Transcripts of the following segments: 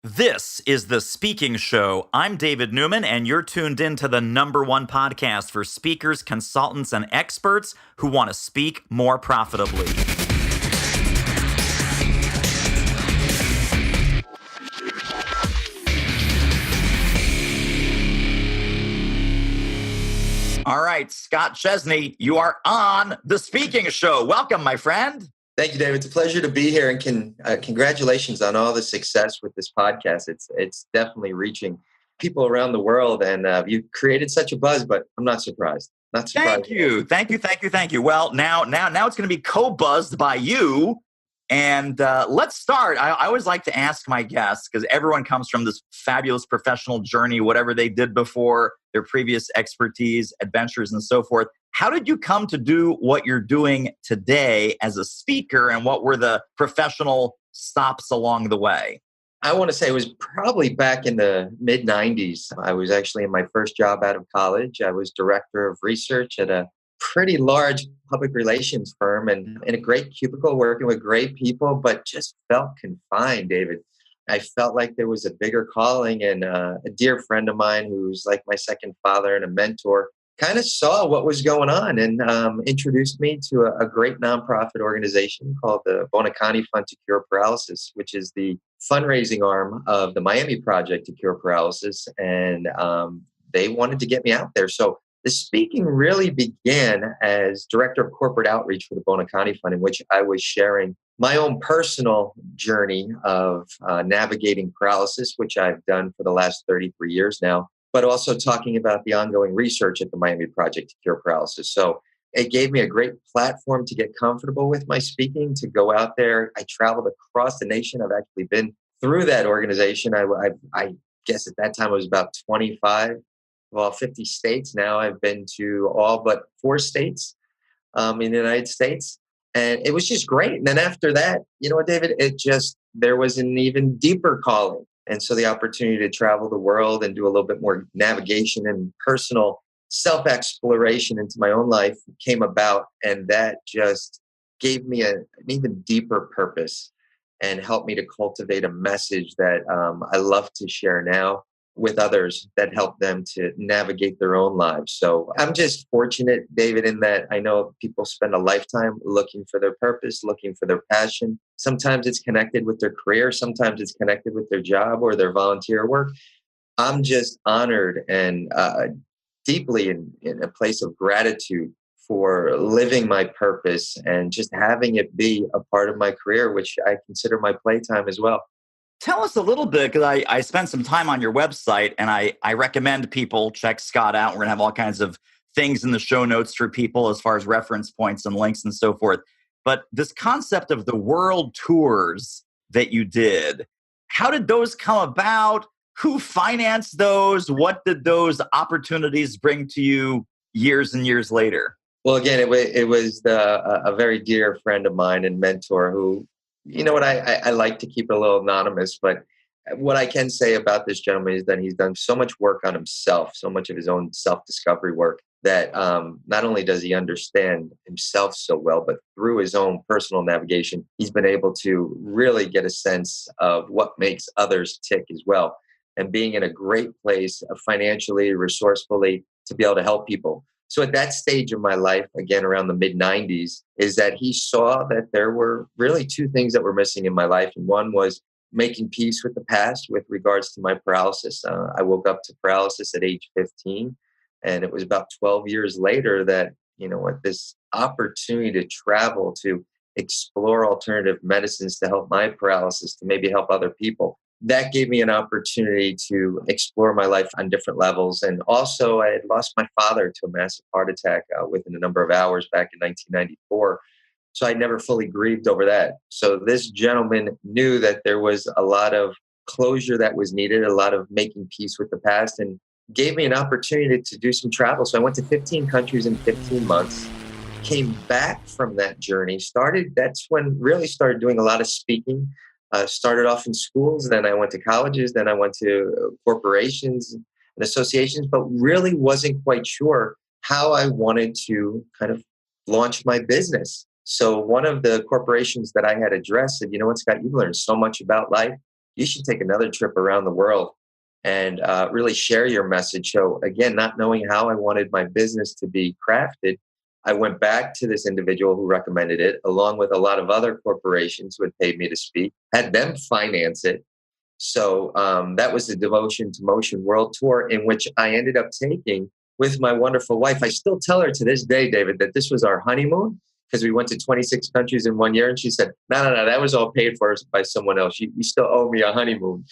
This is The Speaking Show. I'm David Newman, and you're tuned in to the #1 podcast for speakers, consultants, and experts who want to speak more profitably. All right, Scott Chesney, you are on The Speaking Show. Welcome, my friend. Thank you, David. It's a pleasure to be here, and congratulations on all the success with this podcast. It's definitely reaching people around the world, and you've created such a buzz. But I'm not surprised. Not surprised. Thank you. Well, now it's going to be co-buzzed by you. And let's start. I always like to ask my guests, because everyone comes from this fabulous professional journey, whatever they did before, their previous expertise, adventures, and so forth. How did you come to do what you're doing today as a speaker, and what were the professional stops along the way? I want to say it was probably back in the mid-90s. I was actually in my first job out of college. I was director of research at a pretty large public relations firm, and in a great cubicle working with great people, but just felt confined, David. I felt like there was a bigger calling, and a dear friend of mine who's like my second father and a mentor kind of saw what was going on and introduced me to a great nonprofit organization called the Pentagon Fund to Cure Paralysis, which is the fundraising arm of the Miami Project to Cure Paralysis. And they wanted to get me out there. So the speaking really began as director of corporate outreach for the Pentagon Fund, in which I was sharing my own personal journey of navigating paralysis, which I've done for the last 33 years now, but also talking about the ongoing research at the Miami Project to Cure Paralysis. So it gave me a great platform to get comfortable with my speaking, to go out there. I traveled across the nation. I've actually been through that organization. I guess at that time it was about 25, 50 states. Now I've been to all but 4 states in the United States. And it was just great. And then after that, you know what, David, there was an even deeper calling. And so the opportunity to travel the world and do a little bit more navigation and personal self-exploration into my own life came about. And that just gave me an even deeper purpose and helped me to cultivate a message that I love to share now with others, that help them to navigate their own lives. So I'm just fortunate, David, in that I know people spend a lifetime looking for their purpose, looking for their passion. Sometimes it's connected with their career. Sometimes it's connected with their job or their volunteer work. I'm just honored and deeply in a place of gratitude for living my purpose and just having it be a part of my career, which I consider my playtime as well. Tell us a little bit, because I spent some time on your website, and I recommend people check Scott out. We're going to have all kinds of things in the show notes for people as far as reference points and links and so forth. But this concept of the world tours that you did, how did those come about? Who financed those? What did those opportunities bring to you years and years later? Well, again, it was a very dear friend of mine and mentor who, you know what, I like to keep it a little anonymous, but what I can say about this gentleman is that he's done so much work on himself, so much of his own self-discovery work, that not only does he understand himself so well, but through his own personal navigation, he's been able to really get a sense of what makes others tick as well. And being in a great place financially, resourcefully, to be able to help people. So at that stage of my life, again, around the mid-90s, is that he saw that there were really 2 things that were missing in my life. And one was making peace with the past with regards to my paralysis. I woke up to paralysis at age 15. And it was about 12 years later that, you know what, this opportunity to travel, to explore alternative medicines to help my paralysis, to maybe help other people, that gave me an opportunity to explore my life on different levels. And also, I had lost my father to a massive heart attack within a number of hours back in 1994. So I never fully grieved over that. So this gentleman knew that there was a lot of closure that was needed, a lot of making peace with the past, and gave me an opportunity to do some travel. So I went to 15 countries in 15 months, came back from that journey, that's when really started doing a lot of speaking. Started off in schools, then I went to colleges, then I went to corporations and associations, but really wasn't quite sure how I wanted to kind of launch my business. So one of the corporations that I had addressed said, you know what, Scott, you've learned so much about life. you should take another trip around the world and really share your message. So again, not knowing how I wanted my business to be crafted, I went back to this individual who recommended it, along with a lot of other corporations who had paid me to speak, had them finance it. So that was the Devotion to Motion World Tour, in which I ended up taking with my wonderful wife. I still tell her to this day, David, that this was our honeymoon because we went to 26 countries in 1 year. And she said, no, that was all paid for by someone else. You still owe me a honeymoon,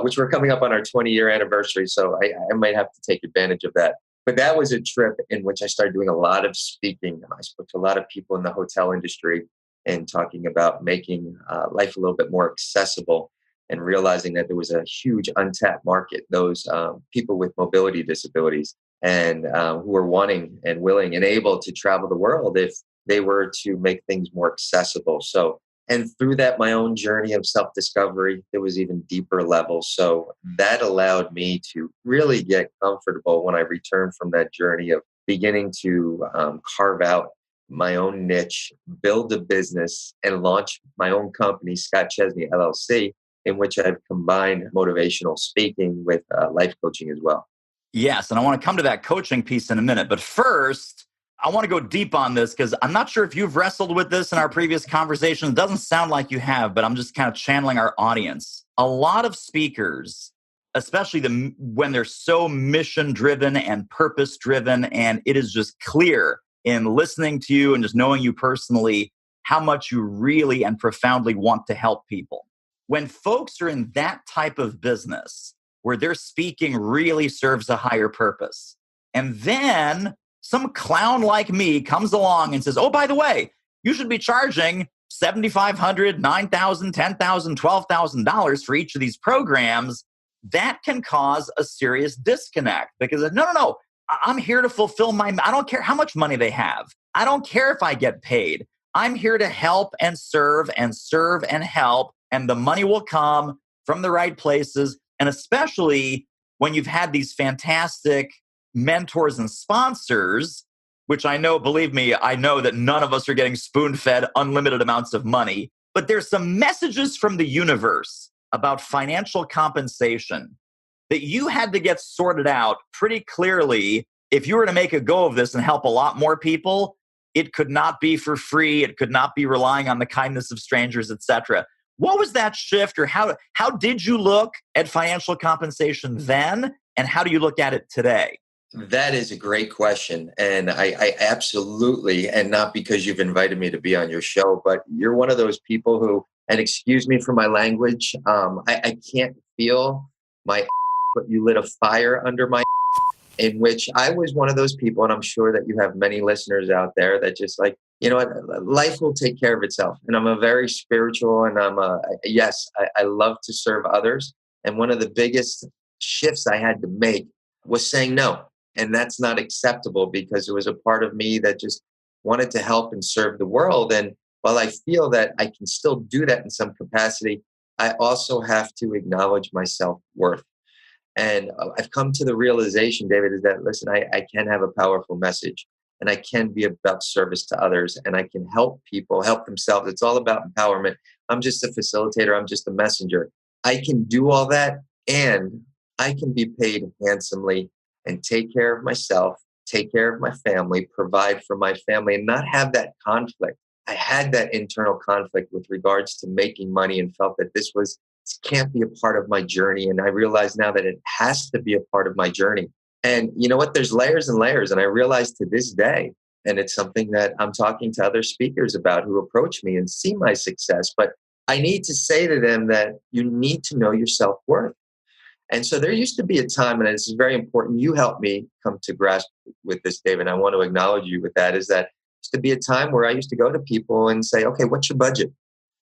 which we're coming up on our 20-year anniversary. So I might have to take advantage of that. But that was a trip in which I started doing a lot of speaking. I spoke to a lot of people in the hotel industry and talking about making life a little bit more accessible, and realizing that there was a huge untapped market, those people with mobility disabilities, and who were wanting and willing and able to travel the world if they were to make things more accessible. So, and through that, my own journey of self-discovery, there was even deeper levels. So that allowed me to really get comfortable when I returned from that journey of beginning to carve out my own niche, build a business, and launch my own company, Scott Chesney LLC, in which I've combined motivational speaking with life coaching as well. Yes, and I want to come to that coaching piece in a minute. But first, I want to go deep on this because I'm not sure if you've wrestled with this in our previous conversation. It doesn't sound like you have, but I'm just kind of channeling our audience. A lot of speakers, especially when they're so mission-driven and purpose-driven, and it is just clear in listening to you and just knowing you personally how much you really and profoundly want to help people. When folks are in that type of business where their speaking really serves a higher purpose, and then some clown like me comes along and says, oh, by the way, you should be charging $7,500, $9,000, $10,000, $12,000 for each of these programs, that can cause a serious disconnect because no, I'm here to fulfill I don't care how much money they have. I don't care if I get paid. I'm here to help and serve and help. And the money will come from the right places. And especially when you've had these fantastic mentors and sponsors, which I know, believe me, I know that none of us are getting spoon-fed unlimited amounts of money. But there's some messages from the universe about financial compensation that you had to get sorted out pretty clearly. If you were to make a go of this and help a lot more people, it could not be for free. It could not be relying on the kindness of strangers, etc. What was that shift, or how did you look at financial compensation then, and how do you look at it today? That is a great question. And I absolutely, and not because you've invited me to be on your show, but you're one of those people who, and excuse me for my language, I can't feel my, but you lit a fire under my, in which I was one of those people, and I'm sure that you have many listeners out there that just like, you know what, life will take care of itself. And I'm a very spiritual, and I love to serve others. And one of the biggest shifts I had to make was saying no. And that's not acceptable because it was a part of me that just wanted to help and serve the world. And while I feel that I can still do that in some capacity, I also have to acknowledge my self-worth. And I've come to the realization, David, is that, listen, I can have a powerful message, and I can be about service to others, and I can help people help themselves. It's all about empowerment. I'm just a facilitator. I'm just a messenger. I can do all that, and I can be paid handsomely and take care of myself, take care of my family, provide for my family, and not have that conflict. I had that internal conflict with regards to making money and felt that this can't be a part of my journey. And I realize now that it has to be a part of my journey. And you know what? There's layers and layers. And I realize to this day, and it's something that I'm talking to other speakers about who approach me and see my success, but I need to say to them that you need to know your self-worth. And so there used to be a time, and this is very important, you helped me come to grasp with this, David. I want to acknowledge you with that, is that there used to be a time where I used to go to people and say, okay, what's your budget?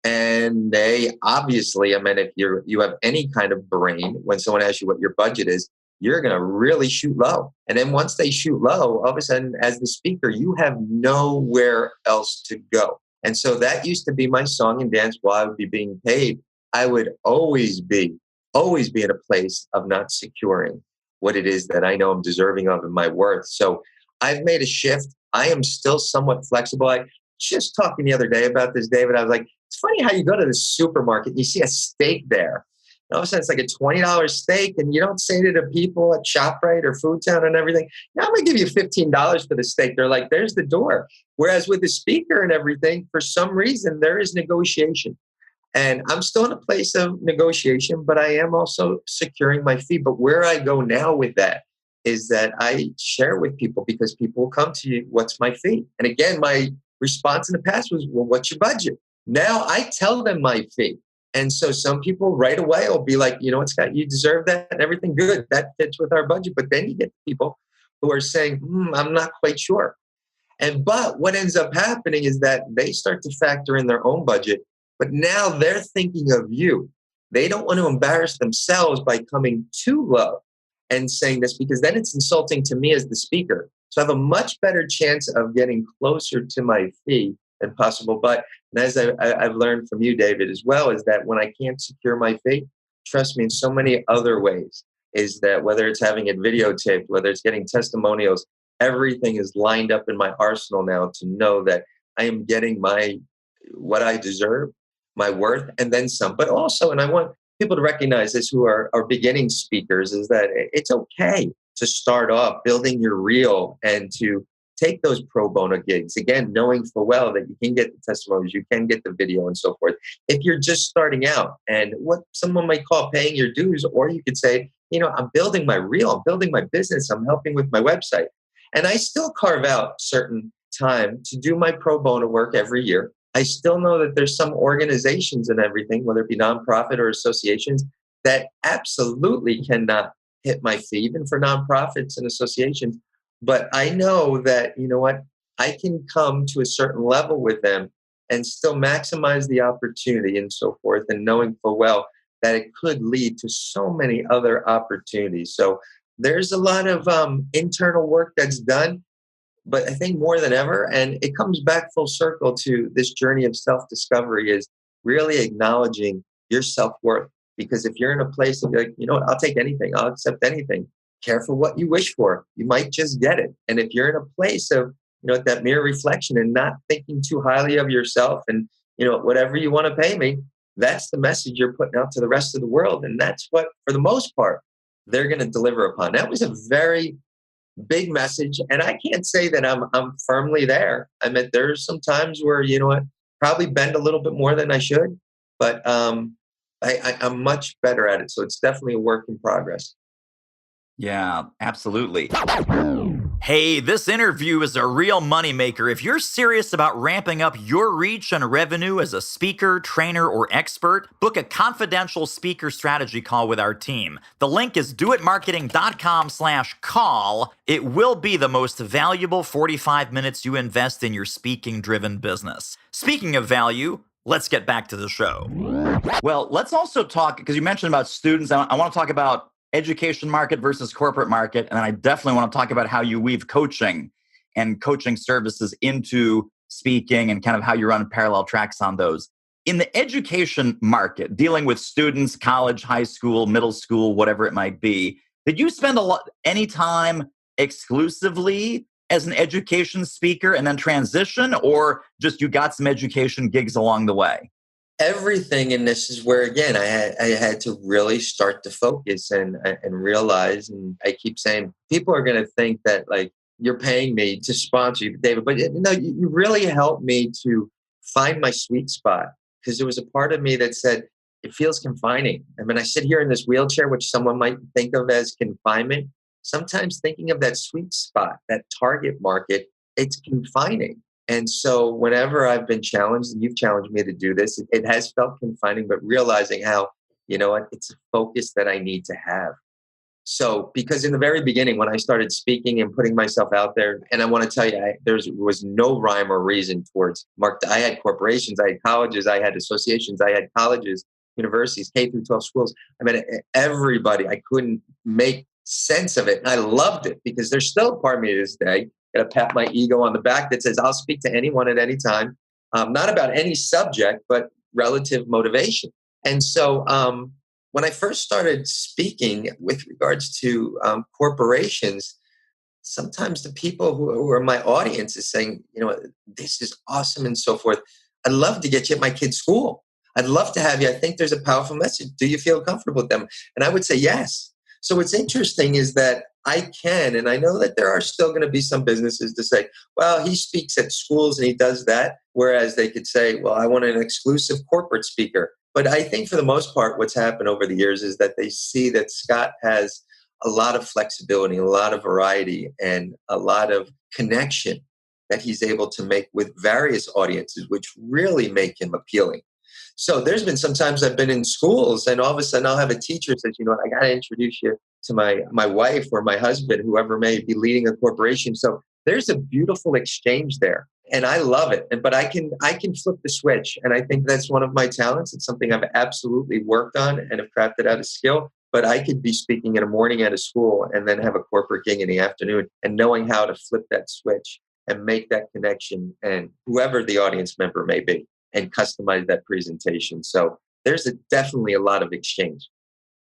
And they obviously, I mean, if you have any kind of brain, when someone asks you what your budget is, you're going to really shoot low. And then once they shoot low, all of a sudden, as the speaker, you have nowhere else to go. And so that used to be my song and dance while I would be being paid. I would always be in a place of not securing what it is that I know I'm deserving of and my worth. So I've made a shift. I am still somewhat flexible. I just talking the other day about this, David. I was like, it's funny how you go to the supermarket and you see a steak there And all of a sudden it's like a $20 steak. And you don't say to the people at ShopRite or Food Town and everything, yeah, I'm going to give you $15 for the steak. They're like, there's the door. Whereas with the speaker and everything, for some reason, there is negotiation. And I'm still in a place of negotiation, but I am also securing my fee. But where I go now with that is that I share with people because people will come to you, what's my fee? And again, my response in the past was, well, what's your budget? Now I tell them my fee. And so some people right away will be like, you know what, Scott, you deserve that and everything good. That fits with our budget. But then you get people who are saying, I'm not quite sure. But what ends up happening is that they start to factor in their own budget, but now they're thinking of you. They don't want to embarrass themselves by coming too low and saying this, because then it's insulting to me as the speaker. So I have a much better chance of getting closer to my fee than possible. But and as I've learned from you, David, as well, is that when I can't secure my fee, trust me, in so many other ways, is that whether it's having it videotaped, whether it's getting testimonials, everything is lined up in my arsenal now to know that I am getting what I deserve, my worth, and then some. But also, and I want people to recognize this who are beginning speakers, is that it's okay to start off building your reel and to take those pro bono gigs. Again, knowing full well that you can get the testimonials, you can get the video and so forth. If you're just starting out, and what someone might call paying your dues, or you could say, I'm building my reel, I'm building my business, I'm helping with my website. And I still carve out certain time to do my pro bono work every year. I still know that there's some organizations and everything, whether it be nonprofit or associations, that absolutely cannot hit my fee, even for nonprofits and associations. But I know that, you know what, I can come to a certain level with them and still maximize the opportunity and so forth, and knowing full well that it could lead to so many other opportunities. So there's a lot of internal work that's done, but I think more than ever, and it comes back full circle to this journey of self-discovery, is really acknowledging your self-worth. Because if you're in a place of like, you know what, I'll take anything, I'll accept anything. Careful what you wish for. You might just get it. And if you're in a place of, that mirror reflection and not thinking too highly of yourself and, whatever you want to pay me, that's the message you're putting out to the rest of the world. And that's what, for the most part, they're going to deliver upon. That was a very big message. And I can't say that I'm firmly there. I mean, there's some times where, probably bend a little bit more than I should, but I'm much better at it. So it's definitely a work in progress. Yeah, absolutely. Hey, this interview is a real moneymaker. If you're serious about ramping up your reach and revenue as a speaker, trainer, or expert, book a confidential speaker strategy call with our team. The link is doitmarketing.com/call. It will be the most valuable 45 minutes you invest in your speaking-driven business. Speaking of value, let's get back to the show. Well, let's also talk, because you mentioned about students. I want to talk about education market versus corporate market. And I definitely want to talk about how you weave coaching and coaching services into speaking and kind of how you run parallel tracks on those. In the education market, dealing with students, college, high school, middle school, whatever it might be, did you spend any time exclusively as an education speaker and then transition, or just you got some education gigs along the way? Everything in this is where, again, I had to really start to focus and realize, and I keep saying, people are going to think that like you're paying me to sponsor you, David, but you really helped me to find my sweet spot, because there was a part of me that said it feels confining. I mean, I sit here in this wheelchair, which someone might think of as confinement. Sometimes thinking of that sweet spot, that target market, it's confining. And so whenever I've been challenged, and you've challenged me to do this, it has felt confining, but realizing how, it's a focus that I need to have. So, because in the very beginning, when I started speaking and putting myself out there, and I want to tell you, there was no rhyme or reason towards I had corporations, I had colleges, I had associations, I had colleges, universities, K through 12 schools. I mean, everybody, I couldn't make sense of it. And I loved it, because there's still a part of me to this day, to pat my ego on the back, that says I'll speak to anyone at any time, not about any subject, but relative motivation. And so when I first started speaking with regards to corporations, sometimes the people who are my audience is saying, this is awesome and so forth. I'd love to get you at my kid's school. I'd love to have you. I think there's a powerful message. Do you feel comfortable with them? And I would say yes. So what's interesting is that I can, and I know that there are still going to be some businesses to say, well, he speaks at schools and he does that. Whereas they could say, well, I want an exclusive corporate speaker. But I think for the most part, what's happened over the years is that they see that Scott has a lot of flexibility, a lot of variety, and a lot of connection that he's able to make with various audiences, which really make him appealing. So there's been sometimes I've been in schools and all of a sudden I'll have a teacher says, you know what, I got to introduce you to my wife or my husband, whoever may be leading a corporation. So there's a beautiful exchange there. And I love it. But I can flip the switch. And I think that's one of my talents. It's something I've absolutely worked on and have crafted out a skill. But I could be speaking in the morning at a school and then have a corporate gig in the afternoon, and knowing how to flip that switch and make that connection and whoever the audience member may be and customize that presentation. So there's definitely a lot of exchange.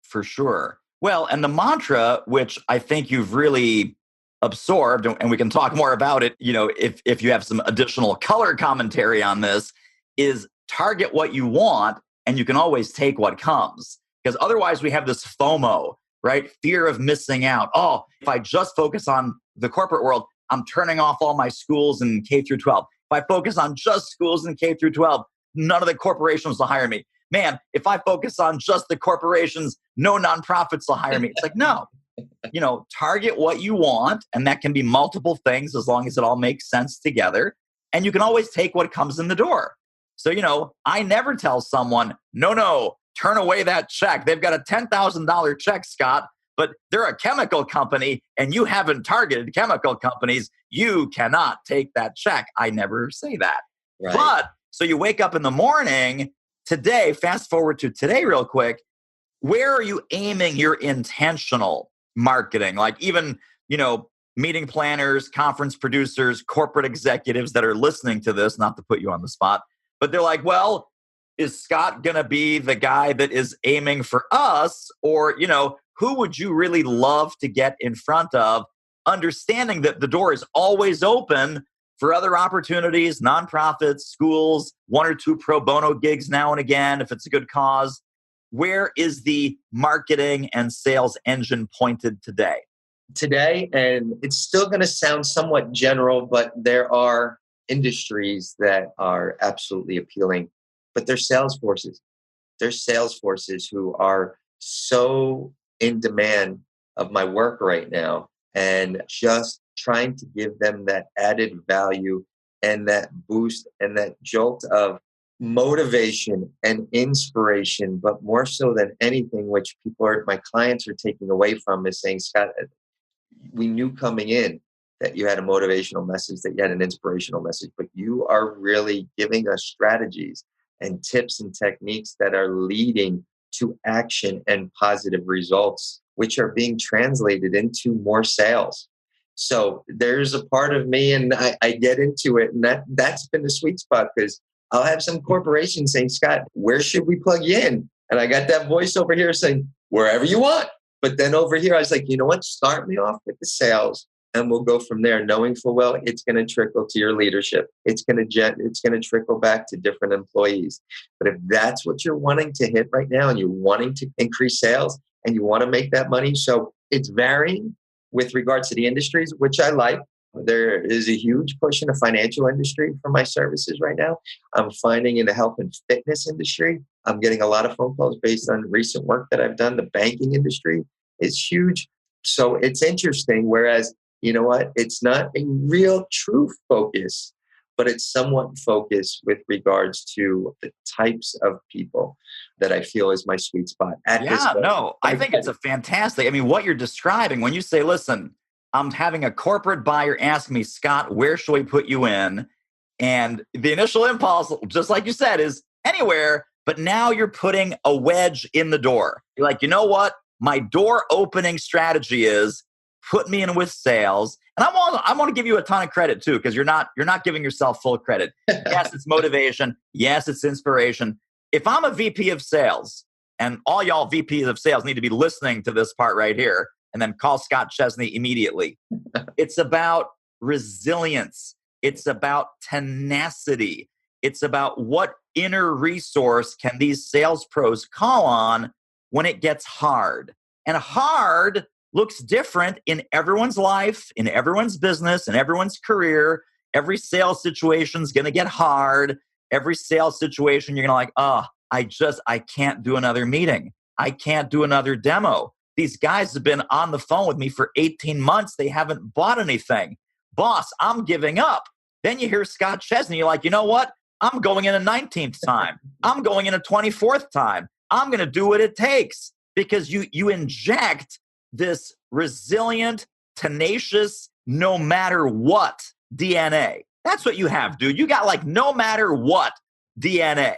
For sure. Well, and the mantra, which I think you've really absorbed, and we can talk more about it, if you have some additional color commentary on this, is target what you want and you can always take what comes. Because otherwise we have this FOMO, right? Fear of missing out. Oh, if I just focus on the corporate world, I'm turning off all my schools in K through 12. If I focus on just schools in K through 12, none of the corporations will hire me. Man, if I focus on just the corporations, no nonprofits will hire me. It's like, no, target what you want. And that can be multiple things as long as it all makes sense together. And you can always take what comes in the door. So, I never tell someone, no, turn away that check. They've got a $10,000 check, Scott, but they're a chemical company and you haven't targeted chemical companies. You cannot take that check. I never say that. Right. But so you wake up in the morning today, fast forward to today real quick, where are you aiming your intentional marketing? Like even, meeting planners, conference producers, corporate executives that are listening to this, not to put you on the spot, but they're like, well, is Scott going to be the guy that is aiming for us? Or, who would you really love to get in front of, understanding that the door is always open for other opportunities, nonprofits, schools, one or two pro bono gigs now and again, if it's a good cause. Where is the marketing and sales engine pointed today? Today, and it's still going to sound somewhat general, but there are industries that are absolutely appealing. But they're sales forces. They're sales forces who are so in demand of my work right now, and just trying to give them that added value and that boost and that jolt of motivation and inspiration. But more so than anything, which my clients are taking away from, is saying, Scott, we knew coming in that you had a motivational message, that you had an inspirational message, but you are really giving us strategies and tips and techniques that are leading to action and positive results, which are being translated into more sales. So there's a part of me, and I get into it, and that's been the sweet spot, because I'll have some corporation saying, Scott, where should we plug you in? And I got that voice over here saying, wherever you want. But then over here, I was like, you know what? Start me off with the sales, and we'll go from there, knowing full well it's going to trickle to your leadership. It's going to trickle back to different employees. But if that's what you're wanting to hit right now, and you're wanting to increase sales, and you want to make that money, so it's varying with regards to the industries, which I like. There is a huge push in the financial industry for my services right now. I'm finding in the health and fitness industry, I'm getting a lot of phone calls based on recent work that I've done. The banking industry is huge. So it's interesting. Whereas, you know what? It's not a real true focus, but it's somewhat focused with regards to the types of people that I feel is my sweet spot. I think it's a fantastic. I mean, what you're describing when you say, listen, I'm having a corporate buyer ask me, Scott, where should we put you in? And the initial impulse, just like you said, is anywhere. But now you're putting a wedge in the door. You're like, you know what? My door opening strategy is put me in with sales. And I want to give you a ton of credit too, because you're not giving yourself full credit. Yes, it's motivation. Yes, it's inspiration. If I'm a VP of sales, and all y'all VPs of sales need to be listening to this part right here, and then call Scott Chesney immediately. It's about resilience. It's about tenacity. It's about what inner resource can these sales pros call on when it gets hard? And hard looks different in everyone's life, in everyone's business, in everyone's career. Every sales situation is going to get hard. Every sales situation, you're going to I can't do another meeting. I can't do another demo. These guys have been on the phone with me for 18 months. They haven't bought anything. Boss, I'm giving up. Then you hear Scott Chesney. You're like, you know what? I'm going in a 19th time. I'm going in a 24th time. I'm going to do what it takes, because you inject this resilient, tenacious, no matter what DNA. That's what you have, dude. You got like no matter what DNA.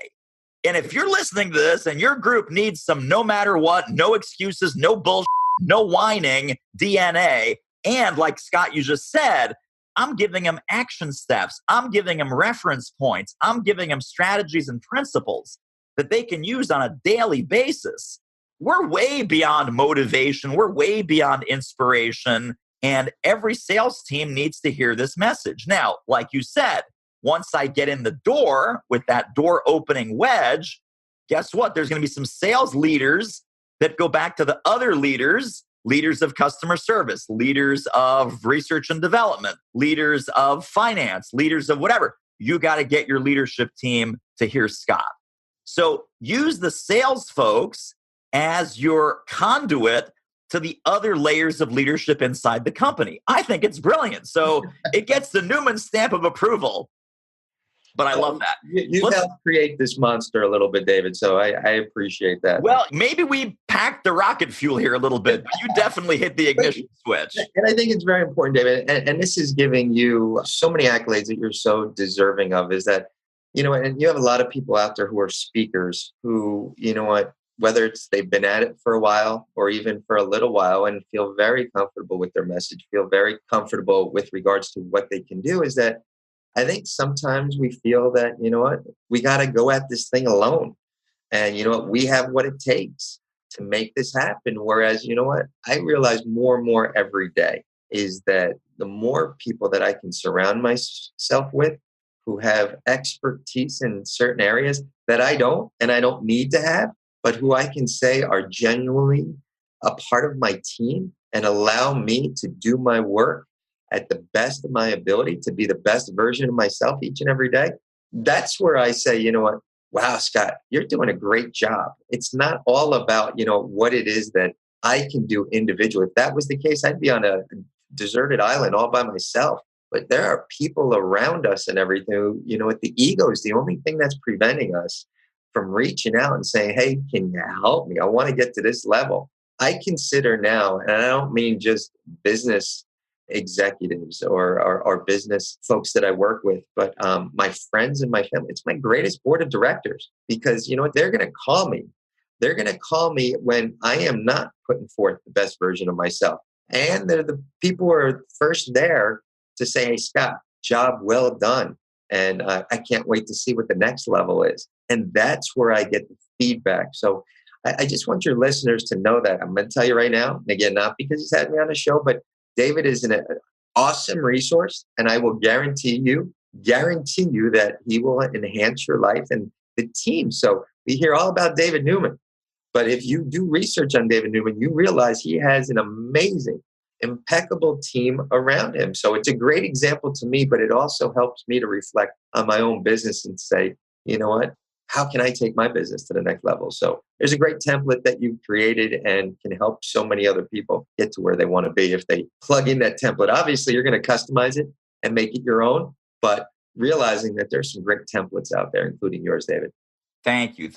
And if you're listening to this and your group needs some no matter what, no excuses, no bullshit, no whining DNA, and like Scott, you just said, I'm giving them action steps. I'm giving them reference points. I'm giving them strategies and principles that they can use on a daily basis. We're way beyond motivation. We're way beyond inspiration. And every sales team needs to hear this message. Now, like you said, once I get in the door with that door opening wedge, guess what? There's going to be some sales leaders that go back to the other leaders of customer service, leaders of research and development, leaders of finance, leaders of whatever. You got to get your leadership team to hear Scott. So use the sales folks as your conduit to the other layers of leadership inside the company. I think it's brilliant. So it gets the Newman stamp of approval. But I love that. You helped create this monster a little bit, David, so I appreciate that. Well, maybe we packed the rocket fuel here a little bit, but you definitely hit the ignition switch. And I think it's very important, David, and this is giving you so many accolades that you're so deserving of, is that, and you have a lot of people out there who are speakers who, whether it's they've been at it for a while or even for a little while and feel very comfortable with their message, feel very comfortable with regards to what they can do, is that I think sometimes we feel that, we got to go at this thing alone. And, we have what it takes to make this happen. Whereas, I realize more and more every day is that the more people that I can surround myself with who have expertise in certain areas that I don't need to have, but who I can say are genuinely a part of my team and allow me to do my work at the best of my ability to be the best version of myself each and every day. That's where I say, wow, Scott, you're doing a great job. It's not all about, what it is that I can do individually. If that was the case, I'd be on a deserted island all by myself. But there are people around us and everything who, the ego is the only thing that's preventing us from reaching out and saying, hey, can you help me? I want to get to this level. I consider now, and I don't mean just business executives or business folks that I work with, but my friends and my family, it's my greatest board of directors, because they're going to call me. They're going to call me when I am not putting forth the best version of myself. And they're the people who are first there to say, hey, Scott, job well done. And I can't wait to see what the next level is. And that's where I get the feedback. So I just want your listeners to know that. I'm going to tell you right now, and again, not because he's had me on the show, but David is an awesome resource, and I will guarantee you that he will enhance your life and the team. So we hear all about David Newman, but if you do research on David Newman, you realize he has an amazing, impeccable team around him. So it's a great example to me, but it also helps me to reflect on my own business and say, you know what? How can I take my business to the next level? So there's a great template that you've created and can help so many other people get to where they want to be if they plug in that template. Obviously, you're going to customize it and make it your own, but realizing that there's some great templates out there, including yours, David. Thank you.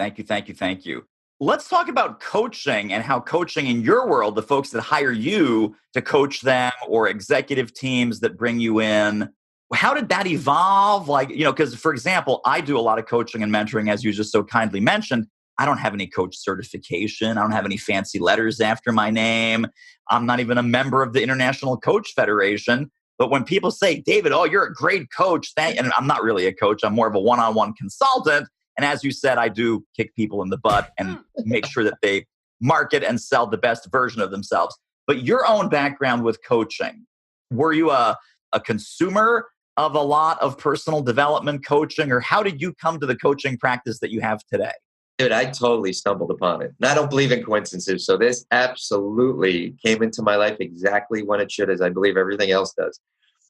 Let's talk about coaching and how coaching in your world, the folks that hire you to coach them or executive teams that bring you in, how did that evolve? Because for example, I do a lot of coaching and mentoring, as you just so kindly mentioned. I don't have any coach certification. I don't have any fancy letters after my name. I'm not even a member of the International Coach Federation. But when people say, David, oh, you're a great coach, and I'm not really a coach. I'm more of a one-on-one consultant. And as you said, I do kick people in the butt and make sure that they market and sell the best version of themselves. But your own background with coaching, were you a consumer of a lot of personal development coaching, or how did you come to the coaching practice that you have today? Dude, I totally stumbled upon it. And I don't believe in coincidences. So this absolutely came into my life exactly when it should, as I believe everything else does.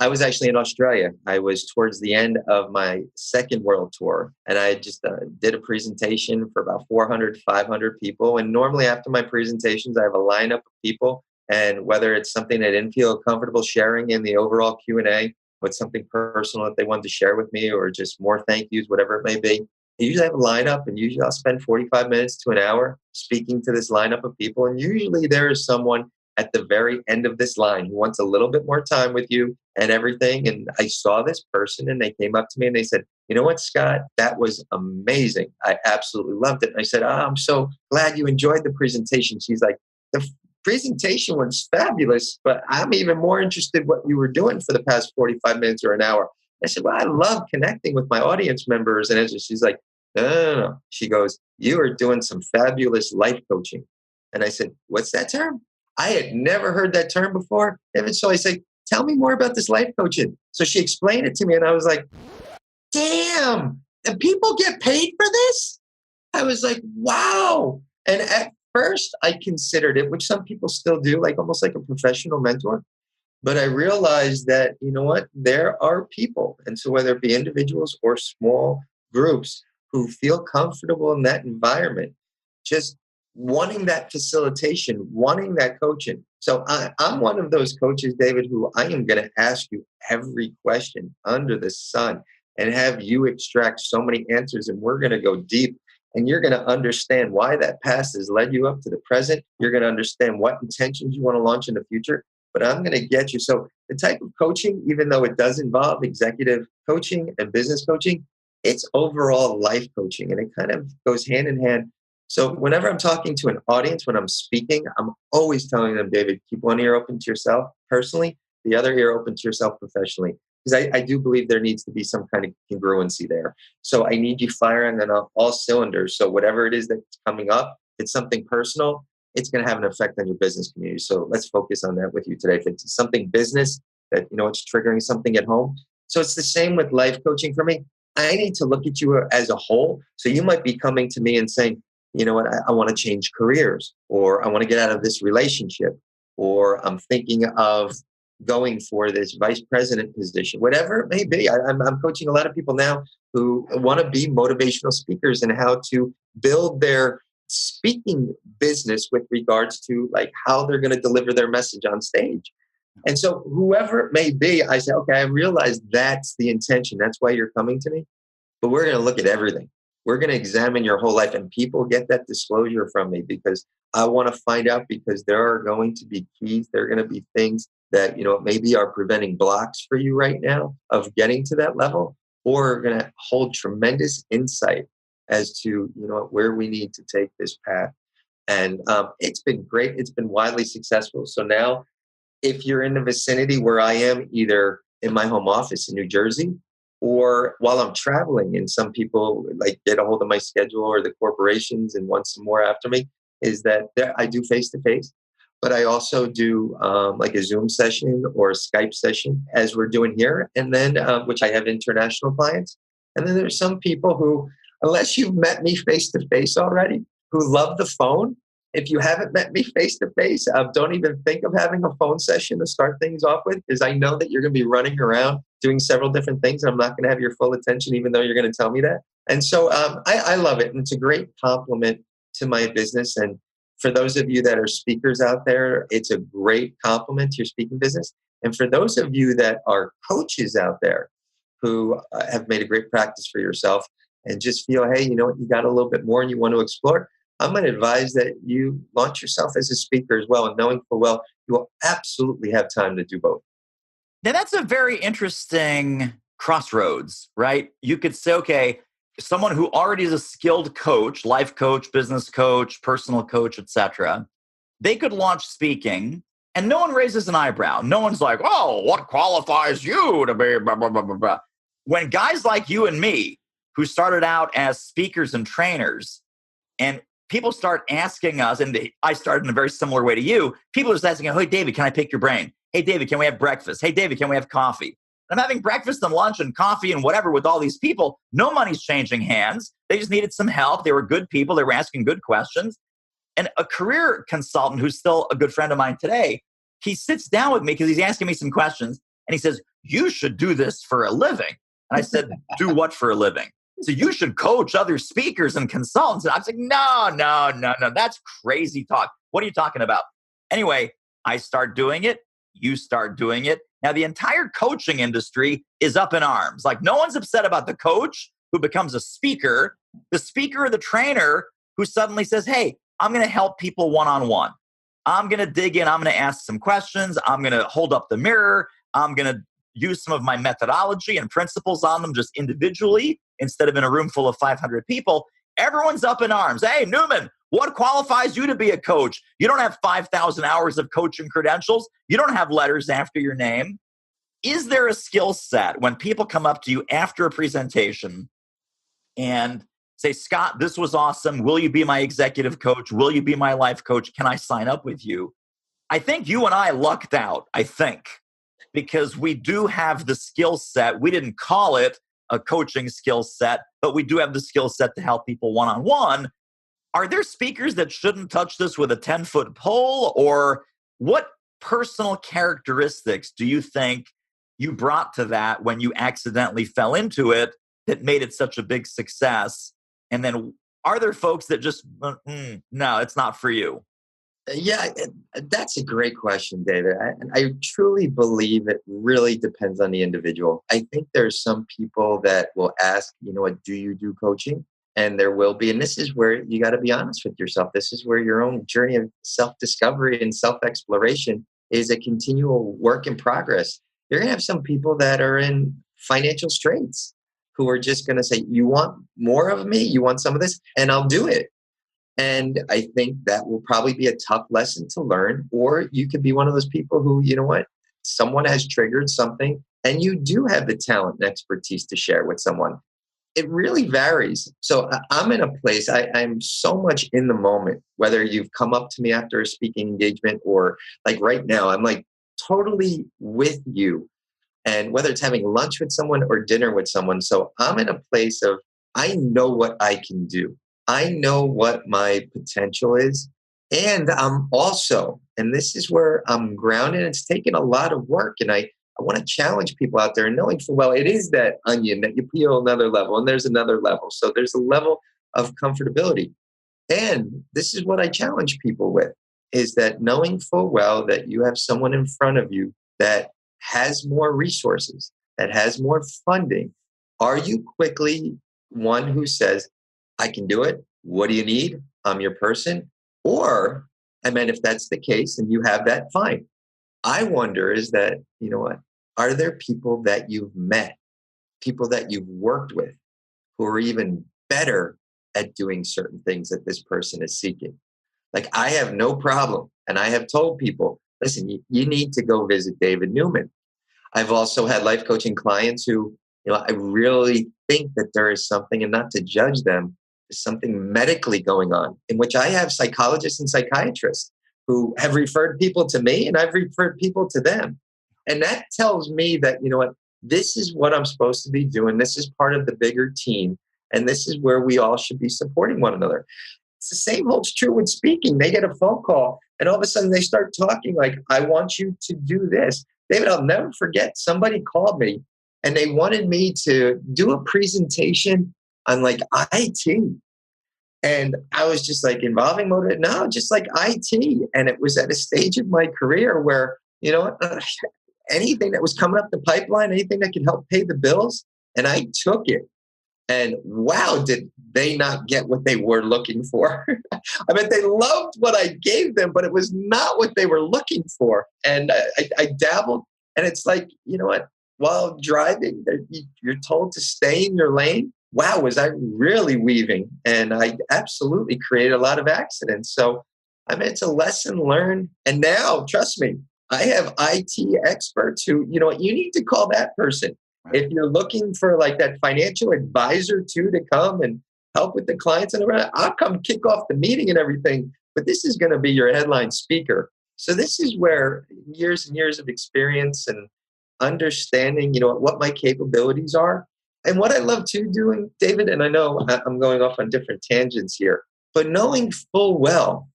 I was actually in Australia. I was towards the end of my second world tour, and I just did a presentation for about 400, 500 people. And normally after my presentations, I have a lineup of people. And whether it's something they didn't feel comfortable sharing in the overall Q&A, with something personal that they wanted to share with me, or just more thank yous, whatever it may be, I usually have a lineup, and usually I'll spend 45 minutes to an hour speaking to this lineup of people. And usually there is someone at the very end of this line who wants a little bit more time with you and everything. And I saw this person, and they came up to me and they said, "You know what, Scott, that was amazing. I absolutely loved it." And I said, "I'm so glad you enjoyed the presentation." She's like, "The presentation was fabulous, but I'm even more interested what you were doing for the past 45 minutes or an hour." I said, "Well, I love connecting with my audience members." And she's like, "No, no, no, no." She goes, "You are doing some fabulous life coaching." And I said, "What's that term?" I had never heard that term before. And so I said, "Tell me more about this life coaching." So she explained it to me, and I was like, "Damn, and people get paid for this?" I was like, "Wow." And at first I considered it, which some people still do, like almost like a professional mentor. But I realized that, you know what, there are people, and so whether it be individuals or small groups, who feel comfortable in that environment, just wanting that facilitation, wanting that coaching. So I'm one of those coaches, David, who I am going to ask you every question under the sun and have you extract so many answers. And we're going to go deep, and you're going to understand why that past has led you up to the present. You're going to understand what intentions you want to launch in the future. But I'm going to get you. So the type of coaching, even though it does involve executive coaching and business coaching, it's overall life coaching, and it kind of goes hand in hand. So whenever I'm talking to an audience, when I'm speaking, I'm always telling them, "David, keep one ear open to yourself personally, the other ear open to yourself professionally." Because I do believe there needs to be some kind of congruency there. So I need you firing on all cylinders. So whatever it is that's coming up, if it's something personal, it's going to have an effect on your business community. So let's focus on that with you today. If it's something business that, it's triggering something at home. So it's the same with life coaching for me. I need to look at you as a whole. So you might be coming to me and saying, "You know what, I want to change careers," or "I want to get out of this relationship," or "I'm thinking of going for this vice president position," whatever it may be. I'm coaching a lot of people now who want to be motivational speakers and how to build their speaking business with regards to like how they're going to deliver their message on stage. And so whoever it may be, I say, "Okay, I realize that's the intention. That's why you're coming to me. But we're going to look at everything. We're going to examine your whole life." And people get that disclosure from me because I want to find out, because there are going to be keys. There are going to be things that, maybe are preventing blocks for you right now of getting to that level, or are going to hold tremendous insight as to, where we need to take this path. And it's been great. It's been widely successful. So now, if you're in the vicinity where I am, either in my home office in New Jersey, or while I'm traveling, and some people like get a hold of my schedule, or the corporations and want some more after me, is that I do face to face, but I also do like a Zoom session or a Skype session, as we're doing here, and then which I have international clients. And then there's some people who, unless you've met me face to face already, who love the phone. If you haven't met me face to face, don't even think of having a phone session to start things off with, because I know that you're going to be running around doing several different things. And I'm not going to have your full attention, even though you're going to tell me that. And so I love it. And it's a great compliment to my business. And for those of you that are speakers out there, it's a great compliment to your speaking business. And for those of you that are coaches out there who have made a great practice for yourself and just feel, hey, you got a little bit more and you want to explore, I'm going to advise that you launch yourself as a speaker as well, and knowing full well you will absolutely have time to do both. Now, that's a very interesting crossroads, right? You could say, okay, someone who already is a skilled coach, life coach, business coach, personal coach, etc., they could launch speaking, and no one raises an eyebrow. No one's like, "Oh, what qualifies you to be blah, blah, blah, blah, blah." When guys like you and me, who started out as speakers and trainers, and people start asking us, and I started in a very similar way to you. People are just asking, "Hey, David, can I pick your brain? Hey, David, can we have breakfast? Hey, David, can we have coffee?" I'm having breakfast and lunch and coffee and whatever with all these people. No money's changing hands. They just needed some help. They were good people. They were asking good questions. And a career consultant who's still a good friend of mine today, he sits down with me because he's asking me some questions. And he says, you should do this for a living. And I said, do what for a living? So you should coach other speakers and consultants. And I was like, no. That's crazy talk. What are you talking about? Anyway, I start doing it. You start doing it. Now, the entire coaching industry is up in arms. Like, no one's upset about the coach who becomes a speaker, the speaker or the trainer who suddenly says, hey, I'm going to help people one-on-one. I'm going to dig in. I'm going to ask some questions. I'm going to hold up the mirror. I'm going to use some of my methodology and principles on them just individually instead of in a room full of 500 people. Everyone's up in arms. Hey, Newman, what qualifies you to be a coach? You don't have 5,000 hours of coaching credentials. You don't have letters after your name. Is there a skill set when people come up to you after a presentation and say, Scott, this was awesome. Will you be my executive coach? Will you be my life coach? Can I sign up with you? I think you and I lucked out, because we do have the skill set. We didn't call it a coaching skill set, but we do have the skill set to help people one-on-one. Are there speakers that shouldn't touch this with a 10-foot pole? Or what personal characteristics do you think you brought to that when you accidentally fell into it that made it such a big success? And then are there folks that just, no, it's not for you? Yeah, that's a great question, David. I truly believe it really depends on the individual. I think there's some people that will ask, what, do you do coaching? And there will be, and this is where you got to be honest with yourself. This is where your own journey of self-discovery and self-exploration is a continual work in progress. You're going to have some people that are in financial straits who are just going to say, you want more of me? You want some of this? And I'll do it. And I think that will probably be a tough lesson to learn. Or you could be one of those people who, someone has triggered something and you do have the talent and expertise to share with someone. It really varies. So I'm in a place, I'm so much in the moment, whether you've come up to me after a speaking engagement or like right now, I'm like totally with you. And whether it's having lunch with someone or dinner with someone. So I'm in a place of, I know what I can do. I know what my potential is. And I'm also, and this is where I'm grounded, it's taken a lot of work. And I want to challenge people out there, knowing full well it is that onion that you peel another level and there's another level. So there's a level of comfortability. And this is what I challenge people with, is that knowing full well that you have someone in front of you that has more resources, that has more funding. Are you quickly one who says, I can do it. What do you need? I'm your person. Or, if that's the case and you have that, fine. I wonder is that, are there people that you've met, people that you've worked with who are even better at doing certain things that this person is seeking? Like, I have no problem. And I have told people, listen, you need to go visit David Newman. I've also had life coaching clients who, I really think that there is something, and not to judge them, there's something medically going on, in which I have psychologists and psychiatrists who have referred people to me and I've referred people to them. And that tells me that, this is what I'm supposed to be doing. This is part of the bigger team. And this is where we all should be supporting one another. It's the same holds true with speaking. They get a phone call and all of a sudden they start talking like, I want you to do this. David, I'll never forget, somebody called me and they wanted me to do a presentation on like IT. And I was just like, involving motive? No, just like IT. And it was at a stage of my career where, anything that was coming up the pipeline, anything that could help pay the bills. And I took it. And wow, did they not get what they were looking for? They loved what I gave them, but it was not what they were looking for. And I dabbled. And it's like, while driving, you're told to stay in your lane. Wow, was I really weaving? And I absolutely created a lot of accidents. So it's a lesson learned. And now, trust me, I have IT experts who, you need to call that person. If you're looking for like that financial advisor too to come and help with the clients and everything, I'll come kick off the meeting and everything. But this is going to be your headline speaker. So this is where years and years of experience and understanding, what my capabilities are. And what I love too doing, David, and I know I'm going off on different tangents here, but knowing full well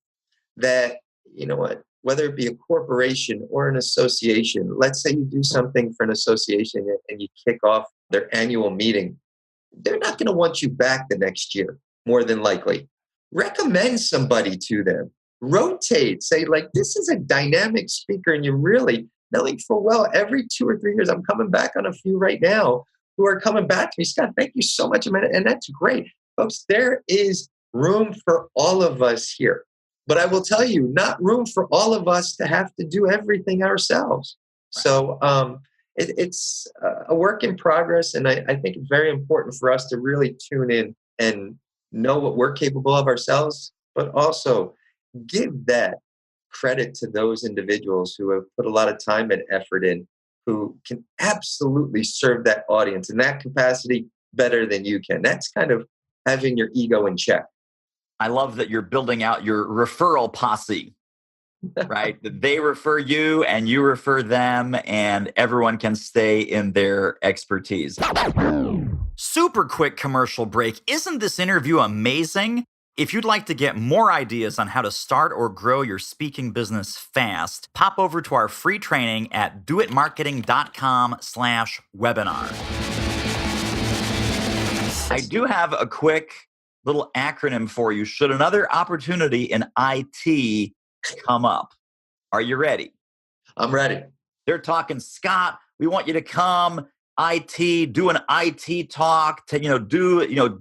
that, whether it be a corporation or an association, let's say you do something for an association and you kick off their annual meeting, they're not going to want you back the next year, more than likely. Recommend somebody to them. Rotate. Say, like, this is a dynamic speaker, and you really, knowing full well, every 2 or 3 years, I'm coming back on a few right now who are coming back to me. Scott, thank you so much. And that's great. Folks, there is room for all of us here. But I will tell you, not room for all of us to have to do everything ourselves. So it's a work in progress. And I think it's very important for us to really tune in and know what we're capable of ourselves, but also give that credit to those individuals who have put a lot of time and effort in, who can absolutely serve that audience in that capacity better than you can. That's kind of having your ego in check. I love that you're building out your referral posse, right? They refer you and you refer them, and everyone can stay in their expertise. Super quick commercial break. Isn't this interview amazing? If you'd like to get more ideas on how to start or grow your speaking business fast, pop over to our free training at doitmarketing.com/webinar. I do have a quick little acronym for you. Should another opportunity in IT come up? Are you ready? I'm ready. They're talking, Scott, we want you to come IT, do an IT talk to,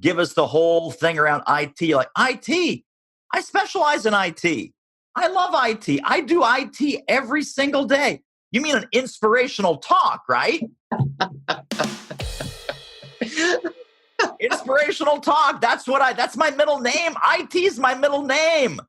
give us the whole thing around IT. You're like, IT, I specialize in IT. I love IT. I do IT every single day. You mean an inspirational talk, right? Inspirational talk. That's my middle name. IT is my middle name.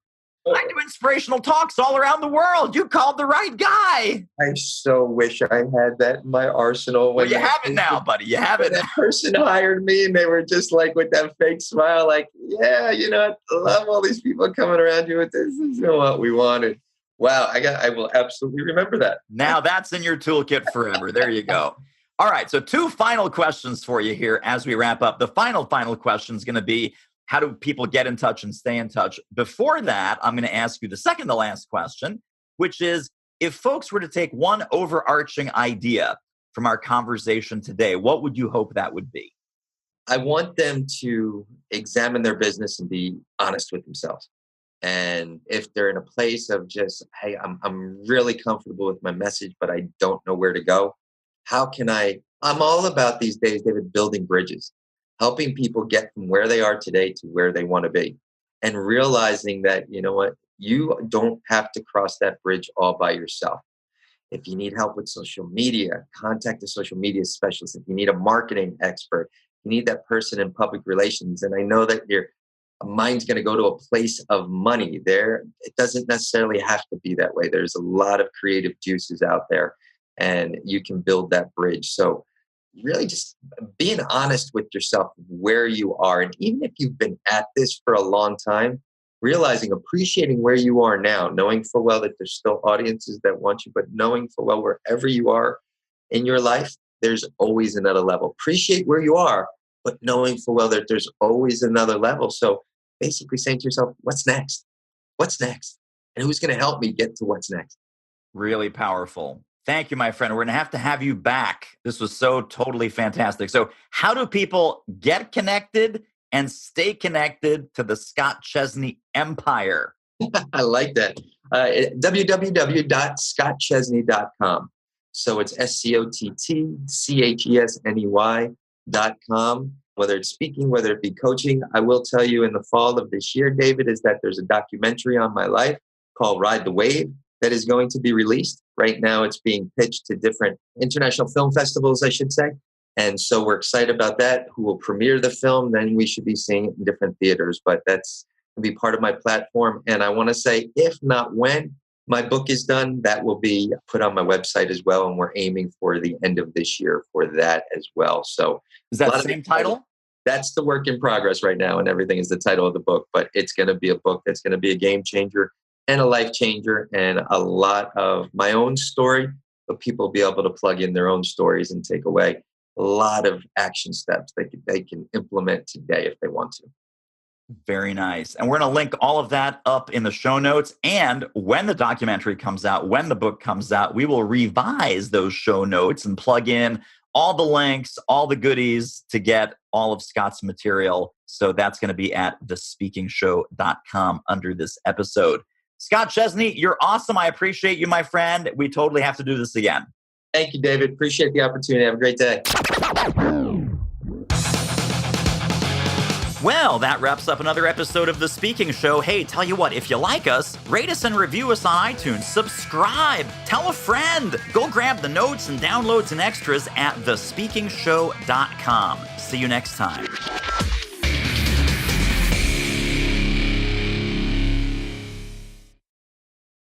I do inspirational talks all around the world. You called the right guy. I so wish I had that in my arsenal. Well, you have it now, buddy. You have it now. That person hired me and they were just like with that fake smile, like, yeah, I love all these people coming around you with this. This is what we wanted. Wow. I will absolutely remember that. Now that's in your toolkit forever. There you go. All right. So 2 final questions for you here as we wrap up. The final question is going to be, how do people get in touch and stay in touch? Before that, I'm going to ask you the second to last question, which is, if folks were to take one overarching idea from our conversation today, what would you hope that would be? I want them to examine their business and be honest with themselves. And if they're in a place of just, hey, I'm really comfortable with my message, but I don't know where to go. I'm all about these days, David, building bridges, helping people get from where they are today to where they want to be, and realizing that, you don't have to cross that bridge all by yourself. If you need help with social media, contact a social media specialist. If you need a marketing expert, you need that person in public relations. And I know that your mind's going to go to a place of money there. It doesn't necessarily have to be that way. There's a lot of creative juices out there, and you can build that bridge. So really just being honest with yourself where you are. And even if you've been at this for a long time, appreciating where you are now, knowing full well that there's still audiences that want you, but knowing full well wherever you are in your life, there's always another level. Appreciate where you are, but knowing full well that there's always another level. So basically saying to yourself, what's next? What's next? And who's going to help me get to what's next? Really powerful. Thank you, my friend. We're going to have you back. This was so totally fantastic. So how do people get connected and stay connected to the Scott Chesney empire? I like that. www.scottchesney.com. So it's SCOTTCHESNEY.com. Whether it's speaking, whether it be coaching, I will tell you in the fall of this year, David, is that there's a documentary on my life called Ride the Wave that is going to be released. Right now, it's being pitched to different international film festivals, I should say. And so we're excited about that. Who will premiere the film? Then we should be seeing it in different theaters. But that's going to be part of my platform. And I want to say, if not when my book is done, that will be put on my website as well. And we're aiming for the end of this year for that as well. So is that the same title? That's the work in progress right now. And everything is the title of the book. But it's going to be a book that's going to be a game changer and a life changer, and a lot of my own story but people will be able to plug in their own stories and take away a lot of action steps they can implement today if they want to. Very nice. And we're going to link all of that up in the show notes. And when the documentary comes out, when the book comes out, we will revise those show notes and plug in all the links, all the goodies to get all of Scott's material. So that's going to be at thespeakingshow.com under this episode. Scott Chesney, you're awesome. I appreciate you, my friend. We totally have to do this again. Thank you, David. Appreciate the opportunity. Have a great day. Well, that wraps up another episode of The Speaking Show. Hey, tell you what, if you like us, rate us and review us on iTunes. Subscribe. Tell a friend. Go grab the notes and downloads and extras at thespeakingshow.com. See you next time.